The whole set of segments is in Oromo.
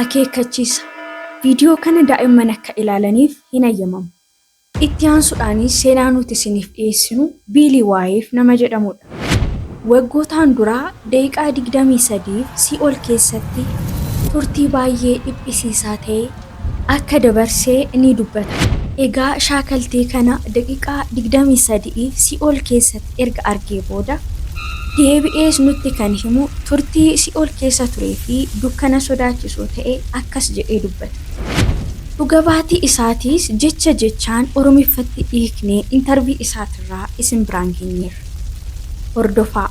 Akeekkachiisa. Viidiyoo kana daa'imman akka ilaalaniif hin eeyyamamu. Itti aansuudhaanis seenaa nuti isiniif dhiyeessinu Biilii Waayiif nama jedhamudha. Waggootaan duraa daqiiqaa 23 Si'ool keessatti turtii baay'ee dhiphisiisaa ta'e akka dabarsee ni dubbata. Egaa shaakaltii kana daqiiqaa 23 Si'ool keessatti erga argee booda deebi'ees nutti kan himu turtii Si'ool keessa turee fi dukkana sodaachisoo ta'e akkas jedhee dubbata. Dhugabaatii isaatiis jecha jechaan Oromiffatti dhiiknee intarvii isaatirraa isin biraan geenyeerra. Hordofaa.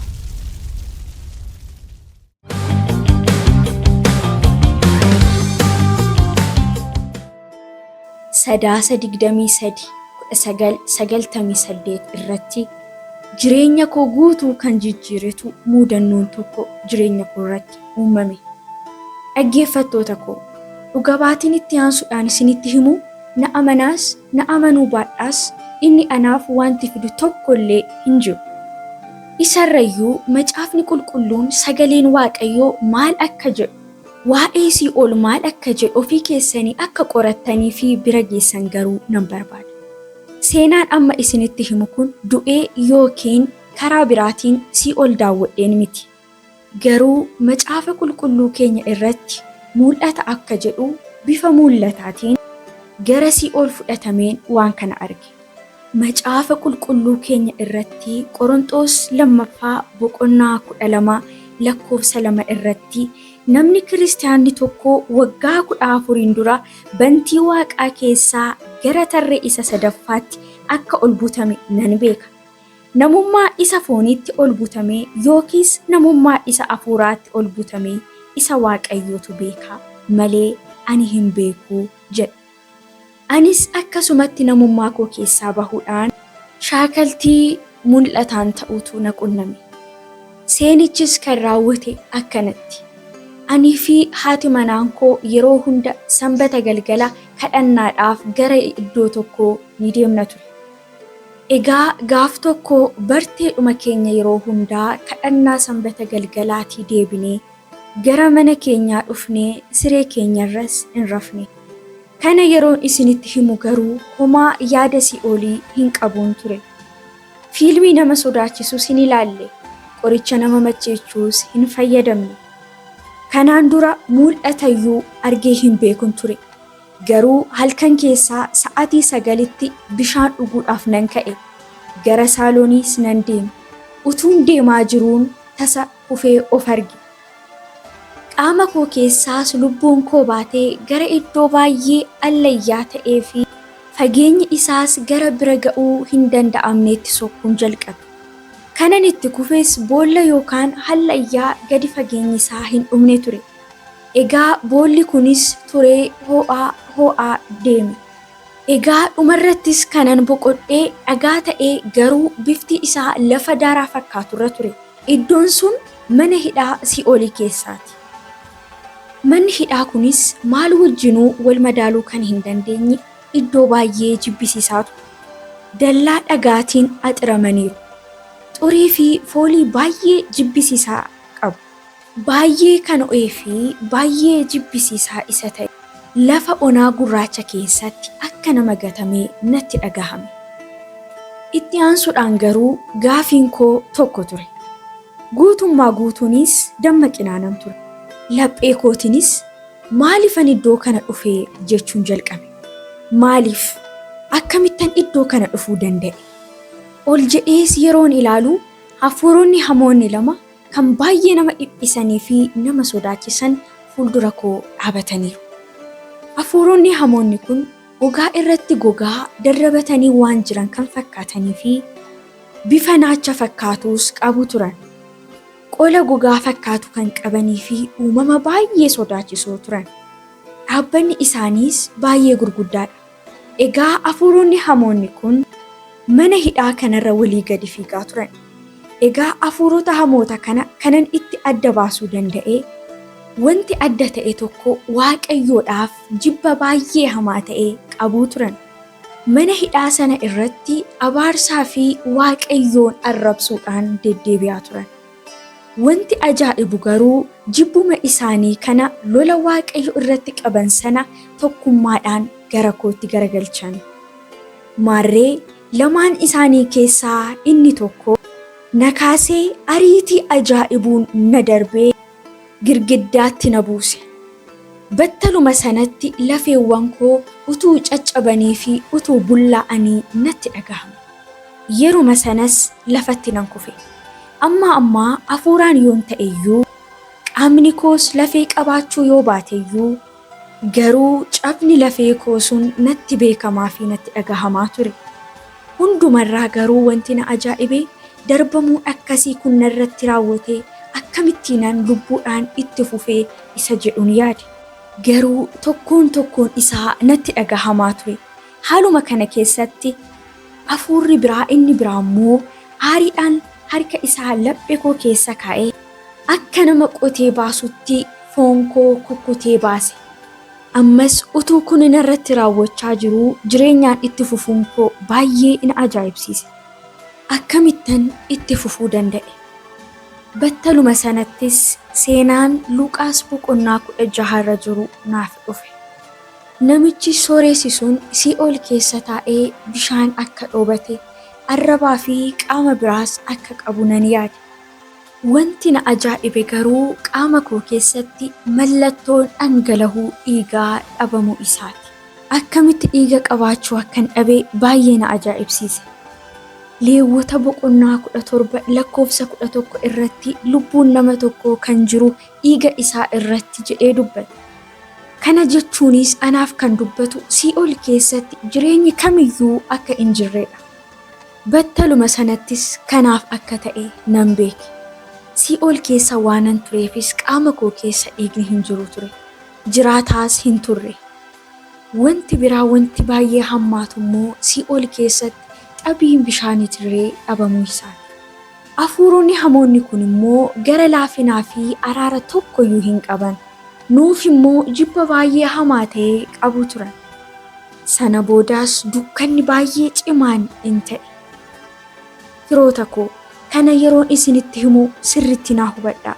Sadaasa 23 1998 irratti jireenya koo guutuu kan jijjiiretu muudannoon tokko jireenya koo irratti uumame. Dhaggeeffattoota koo, dhugabaatiin itti aansuudhaan isinitti himu na amanaas na amanuu baadhaas inni anaaf wanti fidu tokkollee hin jiru. Isarrayyuu macaafni qulqulluun sagaleen Waaqayyoo maal akka jedhu, waa'ee Si'ool maal akka jedhu ofii keessanii akka qorattanii fi bira geessan garuu nan barbaada. Seenaan amma isinitti himu kun du'ee yookiin karaa biraatiin Si'ool daawwadheen miti. Garuu macaafa qulqulluu keenya irratti mul'ata akka jedhu bifa mul'ataatiin gara Si'ool fudhatameen waan kana arge. Macaafa qulqulluu keenya irratti Qorontos lammaffaa boqonnaa 12 lakkoofsa 2 irratti namni kiristaanni tokko waggaa 14 dura bantii Waaqaa keessaa gara tarree isa sadaffaatti akka ol butame nan beeka. Namummaa isa fooniitti ol butame yookiis namummaa isa hafuuraatti ol butame isa Waaqayyootu beeka malee ani hin beeku jedha. Anis akkasumatti namummaa koo keessaa bahuudhaan shaakaltii mul'ataan ta'uutu na qunname. Seenichis kan raawwate akkanatti. Ani fi haati manaan koo yeroo hunda sanbata galgala kadhannaadhaaf gara iddoo tokkoo ni deemna ture. Egaa gaaf tokko barteedhuma keenya yeroo hundaa kadhannaa sanbata galgalaatii deebinee gara mana keenyaa dhufnee siree keenyarras hin rafne. Kana yeroon isinitti himu garuu homaa yaada Si'oolii hin qabuun ture. Fiilmii nama sodaachisus hin ilaalle, qoricha nama macheechuus hin fayyadamne. Kanaan dura mul'atayyuu argee hin beekun ture. Garuu halkan keessaa sa'aatii 9tti bishaan dhuguudhaaf nan ka'e. Gara saalooniis nan deeme. Utuun deemaa jiruun tasa kufee of arge. Qaama koo keessaas lubbuun koo baatee gara iddoo baay'ee allayyaa ta'ee fi fageenyi isaas gara bira ga'uu hin danda'amneetti sokkuun jalqabe. Kanan itti kufees boolla yookaan hallayyaa gadi fageenyi isaa hin dhumne ture. Egaa boolli kunis turee ho'aa deeme. Egaa dhumarrattis kanan boqodhee dhagaa ta'ee garuu bifti isaa lafa daaraa fakkaaturra ture. Iddoon sun mana hidhaa Si'oolii keessaati. Manni hidhaa kunis maal wajjinuu wal madaaluu kan hin dandeenye iddoo baay'ee jibbisiisaatu. Dallaa dhagaatiin axiramaniiru. Xurii fi foolii baay'ee jibbisiisaa qabu. Baay'ee kan o'ee fi baay'ee jibbisiisaa isa ta'e lafa onaa gurraacha keessatti akka nama gatamee natti dhagahame. Itti aansuudhaan garuu gaafiin koo tokko ture. Guutummaa guutuunis dammaqinaa nan ture. Laphee kootinis maaliifan iddoo kana dhufee jechuun jalqabe. Maaliif akkamittan iddoo kana dhufuu danda'e? Ol jedhees yeroon ilaalu hafuuronni hamoonni lama kan baay'ee nama dhiphisanii fi nama sodaachisan fuuldura koo dhaabataniiru. Hafuuronni hamoonni kun gogaa irratti gogaa darrabatanii waan jiran kan fakkaatanii fi bifa naacha fakkaatus qabu turan. Qola gogaa fakkaatu kan qabanii fi uumama baay'ee sodaachisoo turan. Dhaabbanni isaaniis baay'ee gurguddaadha. Egaa hafuuronni hamoonni kun mana hidhaa kanarra walii gadi fiigaa turan. Egaa hafuurota hamoota kana kanan itti adda baasuu danda'e wanti adda ta'e tokko Waaqayyoodhaaf jibba baay'ee hamaa ta'e qabuu turan. Mana hidhaa sana irratti abaarsaa fi Waaqayyoon arrabsuudhaan deddeebi'aa turan. Wanti ajaa'ibu garuu jibbuma isaanii kana lola Waaqayyo irratti qaban sana tokkummaadhaan gara kootti garagalchan. Maarree lamaan isaanii keessaa inni tokko na kaasee ariitii ajaa'ibuun na darbee girgiddaatti na buuse. Battaluma sanatti lafeewwan koo utuu caccabanii fi utuu bullaa'anii natti dhagahame. Yeruma sanas lafatti nan kufe. Amma hafuuraan yoon ta'eyyuu qaamni koos lafee qabaachuu yoo baateyyuu garuu cabni lafee koo sun natti beekamaa fi natti dhagahamaa ture. Hundumarraa garuu wanti na ajaa'ibe darbamuun akkasii kun narratti raawwatee akkamittiinan lubbuudhaan itti fufee isa jedhuun yaade. Garuu tokkoon isaa natti dhagahamaa ture. Haaluma kana keessatti hafuurri biraa inni biraa immoo aariidhaan harka isaa laphee koo keessa kaa'ee akka nama qotee baasutti foon koo kukkutee baase. Ammas utuu kun narratti raawwachaa jiruu jireenyaan itti fufuun koo baay'ee na ajaa'ibsiise. Akkamittan itti fufuu danda'e? Battaluma sanattis seenaan Luqaas boqonnaa 16 irra jiru naaf dhufe. Namichi sooressi sun Sii'ool keessa taa'ee bishaan akka dhoobate arrabaa fi qaama biraas akka qabu nan yaade. Wanti na ajaa'ibe garuu qaama koo keessatti mallattoon dhangala'uu dhiigaa dhabamuu isaati. Akkamitti dhiiga qabaachuu akkan dhabe baay'ee na ajaa'ibsiise. Leewwota boqonnaa 17 lakkoofsa 11 irratti lubbuun nama tokkoo kan jiru dhiiga isaa irratti jedhee dubbata. Kana jechuunis anaaf kan dubbatu Sii'ool keessatti jireenyi kamiyyuu akka hin jirredha. Battaluma sanattis kanaaf akka ta'e nan beeke. Sii'ool keessa waanan tureefis qaama koo keessa dhiigni hin jiru ture. Jiraataas hin turre. Wanti biraa wanti baay'ee hammaatu immoo Sii'ool keessatti xabiin bishaaniitirree dhabamuu isaati. Hafuuronni hamoonni kun immoo gara laafinaa fi araara tokkoyyuu hin qaban. Nuuf immoo jibba baay'ee hamaa ta'e qabu turan. Sana boodaas dukkanni baay'ee cimaan in ta'e. Firoota koo kana yeroon isinitti himu sirritti naa hubadhaa.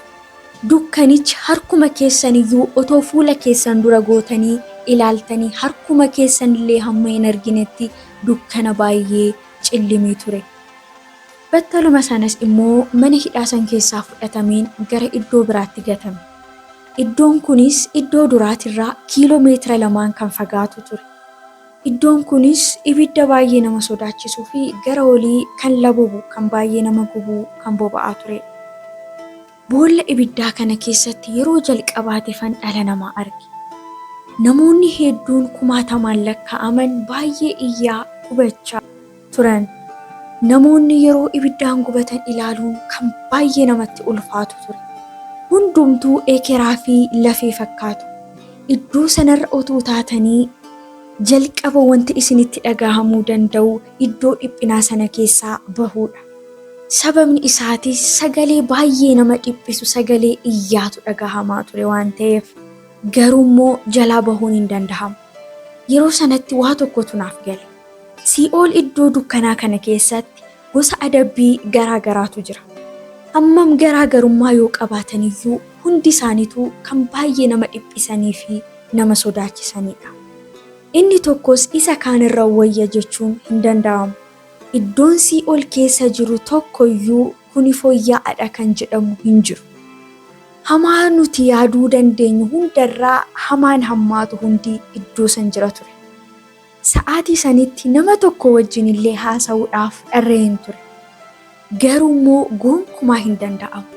Dukkanichi harkuma keessaniyyuu otoo fuula keessan dura gootanii ilaaltanii harkuma keessanillee hamma hin arginetti dukkana baay'ee cillimii ture. Battaluma sanas immoo mana hidhaa san keessaa fudhatameen gara iddoo biraatti gatame. Iddoon kunis iddoo duraatirraa kiiloomeetira 2 kan fagaatu ture. Iddoon kunis ibidda baay'ee nama sodaachisuu fi gara olii kan labubu kan baay'ee nama gubu kan boba'aa ture. Boolla ibiddaa kana keessatti yeroo jalqabaatefan dhala namaa arge. Namoonni hedduun kumaatamaan lakkaa'aman baay'ee iyyaa gubachaa turan. Namoonni yeroo ibiddaan gubatan ilaaluun kan baay'ee namatti ulfaatu ture. Hundumtuu ekeraa fi lafee fakkaatu. Iddoo sanarra otuu taatanii jalqaba wanti isinitti dhagahamuu danda'u iddoo dhiphinaa sana keessaa bahuudha. Sababni isaatis sagalee baay'ee nama dhiphisu sagalee iyyaatu dhagahamaa ture waan ta'eef garuu immoo jalaa bahuun hin danda'amu. Yeroo sanatti waa tokkotu naaf gale. Sii'ool iddoo dukkanaa kana keessatti gosa adabbii garaa garaatu jira. Hammam garaagarummaa yoo qabaataniyyuu hundi isaaniitu kan baay'ee nama dhiphisanii fi nama sodaachisanidha. Inni tokkos isa kaanirra wayya jechuun hin danda'amu. Iddoon Sii'ool keessa jiru tokkoyyuu kuni fooyya'aadha kan jedhamu hin jiru. Hamaa nuti yaaduu dandeenyu hundarraa hamaan hammaatu hundi iddoo san jira ture. Sa'aatii sanitti nama tokko wajjin illee haasa'uudhaaf dharree hin ture. Garuu immoo gonkumaa hin danda'amu.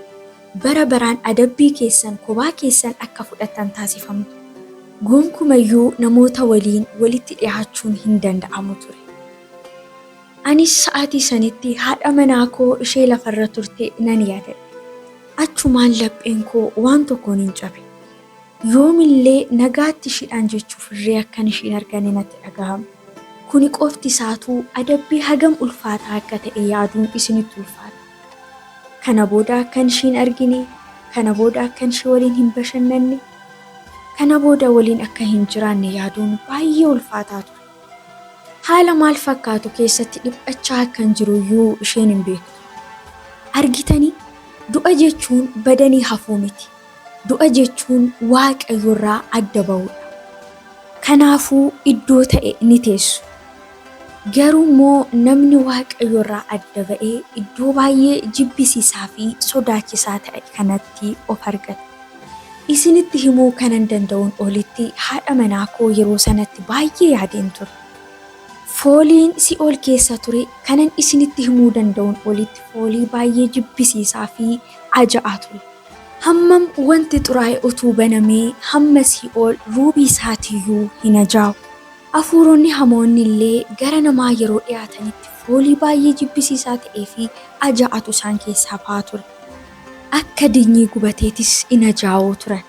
Bara baraan adabbii keessan kophaa keessan akka fudhatan taasifamtu. Gonkumayyuu namoota waliin walitti dhiyaachuun hin danda'amu ture. Anis sa'aatii sanitti haadha manaa koo ishee lafarra turte nan yaadadhe. Achumaan lapheen koo waan tokkoon hin cabe. Yoomillee nagaatti ishiidhaan jechuuf irree akkan ishiin argane natti dhagahama. Kuni qofti isaatuu adabbii hagam ulfaataa akka ta'e yaaduun isinitti ulfaata. Kana booda akkan ishiin argine, kana booda akkan ishee waliin hin bashannanne, kana booda waliin akka hin jiraanne yaaduun baay'ee ulfaataa ture. Haala maal fakkaatu keessatti dhiphachaa akkan jiruyyuu isheen hin beektu. Argitanii Du'a jechuun badanii hafuu miti. Du'a jechuun Waaqayyoorraa adda ba'uudha. Kanaafuu iddoo ta'e ni teessu. Garuu immoo namni Waaqayyoorraa adda ba'ee iddoo baay'ee jibbisiisaa fi sodaachisaa ta'e kanatti of argata. Isinitti himuu kanan danda'uun olitti haadha manaa koo yeroo sanatti baay'ee yaadeen ture. Fooliin Si'ool keessa ture kanan isinitti himuu danda'uun olitti foolii baay'ee jibbisiisaa fi aja'aa ture. Hammam wanti xuraa'e utuu banamee hamma Si'ool ruubii isaatiiyyuu hin ajaa'u. Hafuuronni hamoonni illee gara namaa yeroo dhiyaatanitti foolii baay'ee jibbisiisaa ta'ee fi aja'atu isaan keessaa ba'aa ture. Akka dinyii gubateetis in ajaa'oo turan.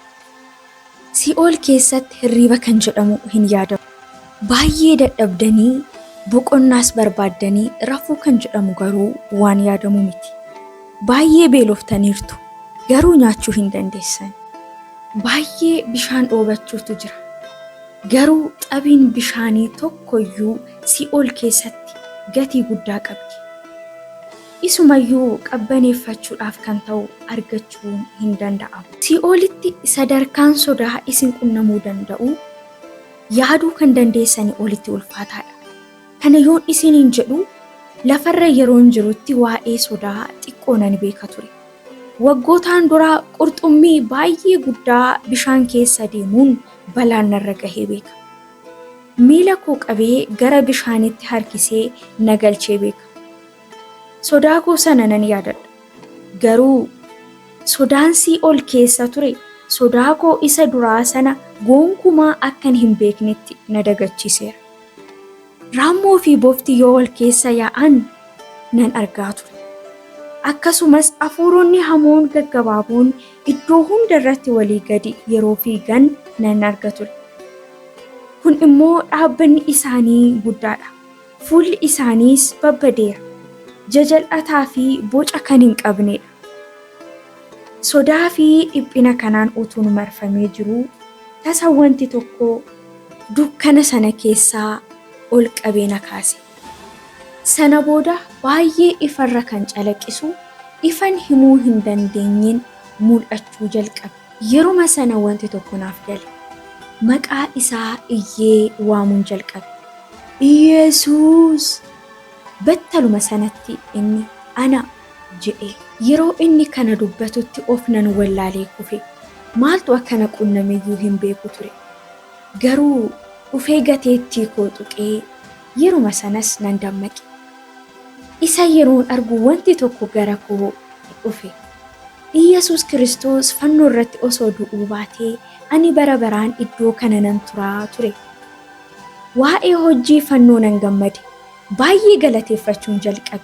Si'ool keessatti hirriba kan jedhamu hin yaadamu. Baay'ee dadhabdanii boqonnaas barbaaddanii rafuu kan jedhamu garuu waan yaadamu miti. Baay'ee beeloftaniirtu garuu nyaachuu hin dandeessan. Baay'ee bishaan dhoobachuutu jira. Garuu xabiin bishaanii tokkoyyuu Si'ool keessatti gatii guddaa qabdi. Isumayyuu qabbaneeffachuudhaaf kan ta'u argachuun hin danda'amu. Si'oolitti sadarkaan sodaa isin qunnamuu danda'u yaaduu kan dandeessanii olitti ulfaataadha. Kana yoon isiniin jedhu lafarra yeroon jirutti waa'ee sodaa xiqqoo nan beeka ture. Waggootaan duraa qurxummii baay'ee guddaa bishaan keessa deemuun balaan narra gahee beeka. Miila koo qabee gara bishaanitti harkisee na galchee beeka. Sodaa koo sana nan yaadadha. Garuu sodaan Si'ool keessa ture sodaa koo isa duraa sana gonkumaa akkan hin beeknetti na dagachiiseera. Raammoo fi bofti yoo wal keessa yaa'an nan argaa ture. Akkasumas hafuuronni hamoon gaggabaaboon iddoo hunda irratti walii gadi yeroo fiigan nan arga ture. Kun immoo dhaabbanni isaanii guddaadha. Fuulli isaaniis babbadeera. Jajal'ataa fi boca kan hin qabnedha. Sodaa fi dhiphina kanaan utuun marfamee jiru tasa wanti tokko dukkana sana keessaa ol qabee na kaase. Sana booda baay'ee ifarra kan calaqqisu ifan himuu hin dandeenyeen mul'achuu jalqabe. Yeruma sana wanti tokko naaf gale. Maqaa isaa iyyee waamuun jalqabe. Iyesuus! Battaluma sanatti inni ana jedhee yeroo inni kana dubbatutti of nan wallaalee kufe. Maaltu akkana qunnameyyuu hin beeku ture. Garuu dhufee gateettii koo tuqee yeruma sanas nan dammaqe. Isa yeroon argu wanti tokko gara koo dhufe. Iyesuus Kiristoos fannoo irratti osoo du'uu baatee ani bara baraan iddoo kana nan turaa ture. Waa'ee hojii fannoo nan gammade. Baay'ee galateeffachuun jalqabe.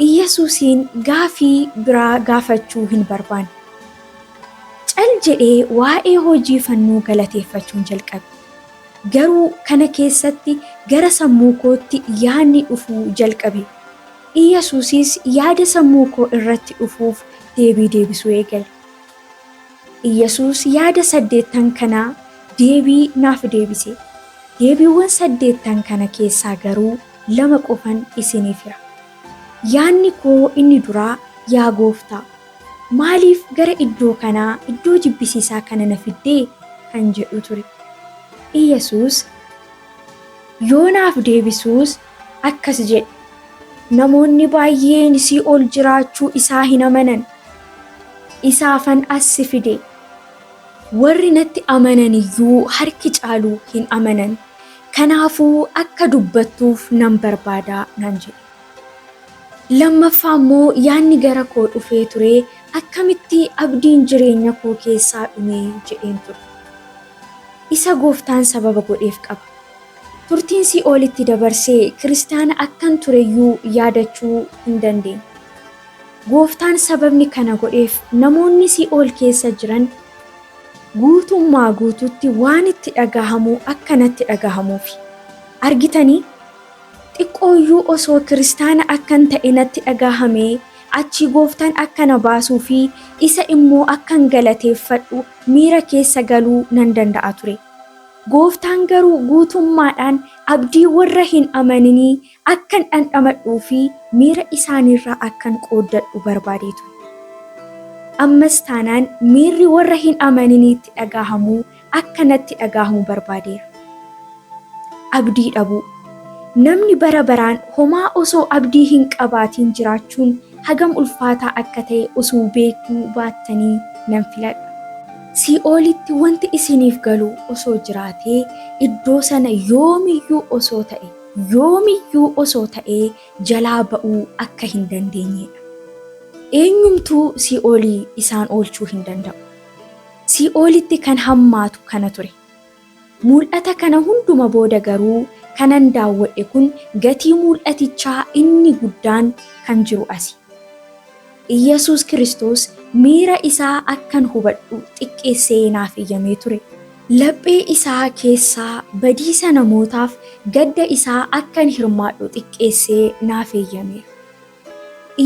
Iyesuusiin gaafii biraa gaafachuu hin barbaanne. Cal jedhee waa'ee hojii fannoo galateeffachuun jalqabe. Garuu kana keessatti gara sammuu kootti yaadni dhufuu jalqabe. Iyesuusis yaada sammuu koo irratti dhufuuf deebii deebisuu eegale. Iyesuus yaada 8 kanaa deebii naaf deebise. Deebiiwwan 8 kana keessaa garuu 2 qofan isiniif hira. Yaadni koo inni duraa yaa gooftaa maaliif gara iddoo kanaa iddoo jibbisiisaa kana na fiddee kan jedhu ture. Iyesuus yoo naaf deebisuus akkas jedhe. Namoonni baay'een Si'ool jiraachuu isaa hin amanan. Isaafan as si fide. Warri natti amanan iyyuu harki caaluu hin amanan. Kanaafuu akka dubbattuuf nan barbaadaa nan jedhe. Lammaffaa immoo yaadni gara koo dhufee ture akkamitti abdiin jireenya koo keessaa dhumee jedheen ture. Isa gooftaan sababa godheef qaba. Turtiin Si'oolitti dabarsee kiristaana akkan tureyyuu yaadachuu hin dandeenye. Gooftaan sababni kana godheef namoonni Si'ool keessa jiran guutummaa guututti waan itti dhagahamu akkanatti dhagahamuufi. Argitanii? Xiqqooyyuu osoo kiristaana akkan ta'e natti dhagahamee achi gooftaan akkana baasuu fi isa immoo akkan galateeffadhu miira keessa galuu nan danda'a ture. Gooftaan garuu guutummaadhaan abdii warra hin amaninii akkan dhandhamadhuu fi miira isaaniirraa akkan qooddadhu barbaadee ture. ammas taanaan miirri warra hin amaniniitti dhagahamuu akkanatti dhagahamuu barbaadeera. Abdii dhabuu. Namni bara baraan homaa osoo abdii hin qabaatiin jiraachuun hagam ulfaataa akka ta'e osoo beekuu baattanii nan filadha. Si'oolitti wanti isiniif galu osoo jiraatee iddoo sana yoomiyyuu osoo ta'ee jalaa ba'uu akka hin dandeenyedha. Eenyumtuu si'oolii isaan oolchuu hin danda'u. Si'oolitti kan hammaatu kana ture. Mul'ata kana hunduma booda garuu kanan daawwadhe kun gatii mul'atichaa inni guddaan kan jiru asi. Iyyasuus Kiristoos miira isaa akkan hubadhu xiqqeessee naaf eeyyamee ture. Laphee isaa keessaa badiisa namootaaf gadda isaa akkan hirmaadhu xiqqeessee naaf eeyyameera.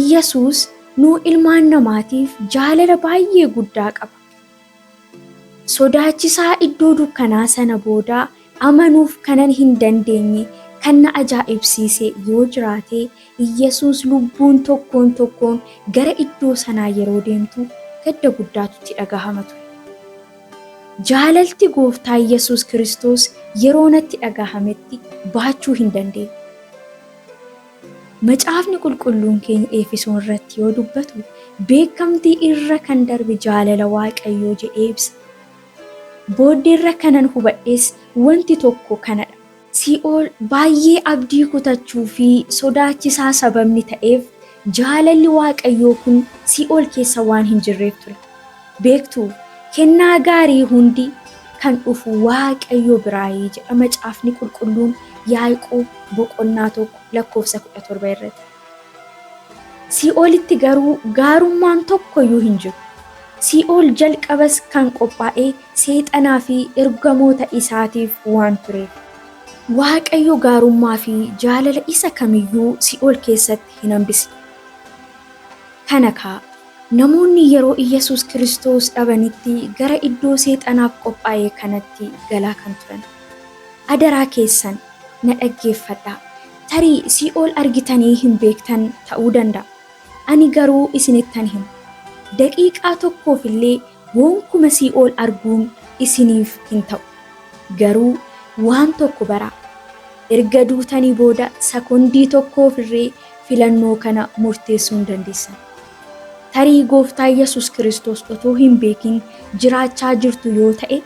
Iyyasuus nuu ilmaan namaatiif jaalala baay'ee guddaa qaba. Sodaachisaa iddoo dukkanaa sana booda amanuuf kanan hin dandeenye kan na ajaa'ibsiise yoo jiraate Iyyasuus lubbuun tokkoon gara iddoo sanaa yeroo deemtu gadda guddaatu itti dhagahama ture. Jaalalti gooftaa Iyyasuus Kiristoos yeroo natti dhagahametti baachuu hin dandeenye. Macaafni qulqulluun keenya Efesoon irratti yoo dubbatu beekamtii irra kan darbe jaalala Waaqayyoo jedhee ibsa. Booddeerra kanan hubadhees wanti tokko kanadha. Si'ool baay'ee abdii kutachuu fi sodaachisaa sababni ta'eef jaalalli Waaqayyoo kun Si'ool keessa waan hin jirreef ture. Beektuu kennaa gaarii hundi kan dhufu Waaqayyoo biraayii jedha macaafni qulqulluun Yaaqoob boqonnaa 1:17 irratti. Si'oolitti garuu gaarummaan tokkoyyuu hin jiru. Si'ool jalqabas kan qophaa'ee seexanaa fi ergamoota isaatiif waan tureef. Waaqayyo gaarummaa fi jaalala isa kamiyyuu Si'ool keessatti hin hambisne. Kana namoonni yeroo Iyyasuus Kiristoos dhabanitti gara iddoo seexanaaf qophaa'ee kanatti galaa kan turan. Adaraa keessan na dhaggeeffadhaa. Tarii Si'ool argitanii hin beektan ta'uu danda'a. Ani garuu isinittan hima. Daqiiqaa tokkoof illee gonkumaa Si'ool arguun isiniif hin ta'u. Garuu waan tokko baraa. Erga duutanii booda sakondii tokkoof illee filannoo kana murteessuu hin dandeessan. Tarii gooftaa Iyyasuus Kiristoos otoo hin beekin jiraachaa jirtu yoo ta'e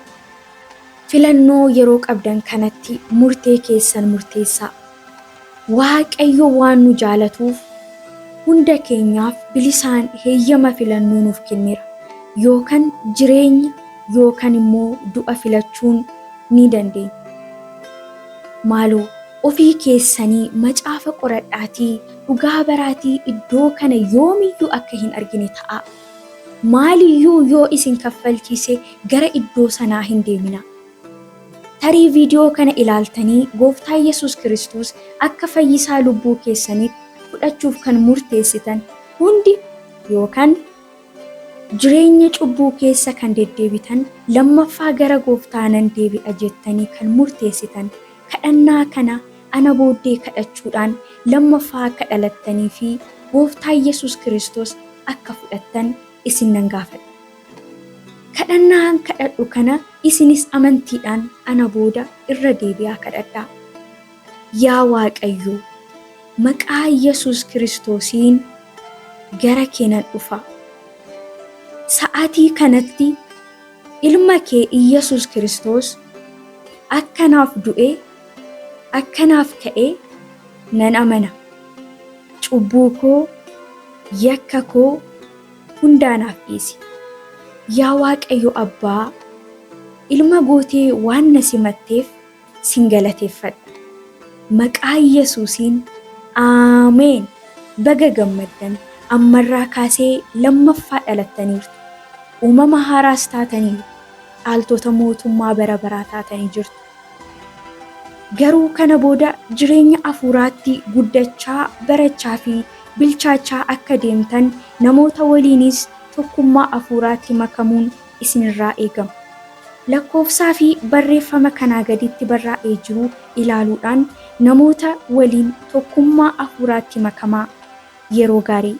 filannoo yeroo qabdan kanatti murtee keessan murteessaa. Waaqayyo waan nu jaalatuuf hunda keenyaaf bilisaan heeyyama filannoo nuuf kenneera. Yookaan jireenya yookaan immoo du'a filachuun ni dandeenya. Maaloo ofii keessanii macaafa qoradhaatii dhugaa baraatii iddoo kana yoomiyyuu akka hin argine ta'a. Maaliyyuu yoo isin kaffalchiise gara iddoo sanaa hin deemina. Tarii viidiyoo kana ilaaltanii gooftaa Iyyasuus Kiristoos akka fayyisaa lubbuu keessanitti fudhachuuf kan murteessitan hundi yookaan jireenya cubbuu keessa kan deddeebitan lammaffaa gara gooftaa nan deebi'a jettanii kan murteessitan kadhannaa kana ana booddee kadhachuudhaan lammaffaa akka dhalattanii fi gooftaa Iyyasuus Kiristoos akka fudhattan isin nan gaafadha. Kadhannaan kadhadhu kana isinis amantiidhaan ana booda irra deebi'aa kadhadhaa. Yaa Waaqayyoo, maqaa Iyyasuus Kiristoosiin gara kee nan dhufa. Sa'aatii kanatti ilma kee Iyyasuus Kiristoos akkanaaf du'ee akkanaaf ka'ee nan amana. Cubbuu koo, yakka koo hundaanaaf dhiisi. Yaa Waaqayyo Abbaa, ilma gootee waan na simatteef sin galateeffadha. Maqaa Iyyasuusiin Ameen. Baga gammaddan ammarraa kaasee lammaffaa dhalattaniirtu. Uumama haaraas taataniiru. Dhaaltota mootummaa bara baraa taatanii jirtu. Garuu kana booda jireenya hafuuraatti guddachaa, barachaa fi bilchaachaa akka deemtan namoota waliinis tokkummaa hafuuraatti makamuun isinirraa eegama. Lakkoofsaa fi barreeffama kanaa gaditti barraa'ee jiru ilaaluudhaan namoota waliin tokkummaa hafuuraatti makamaa. Yeroo gaarii.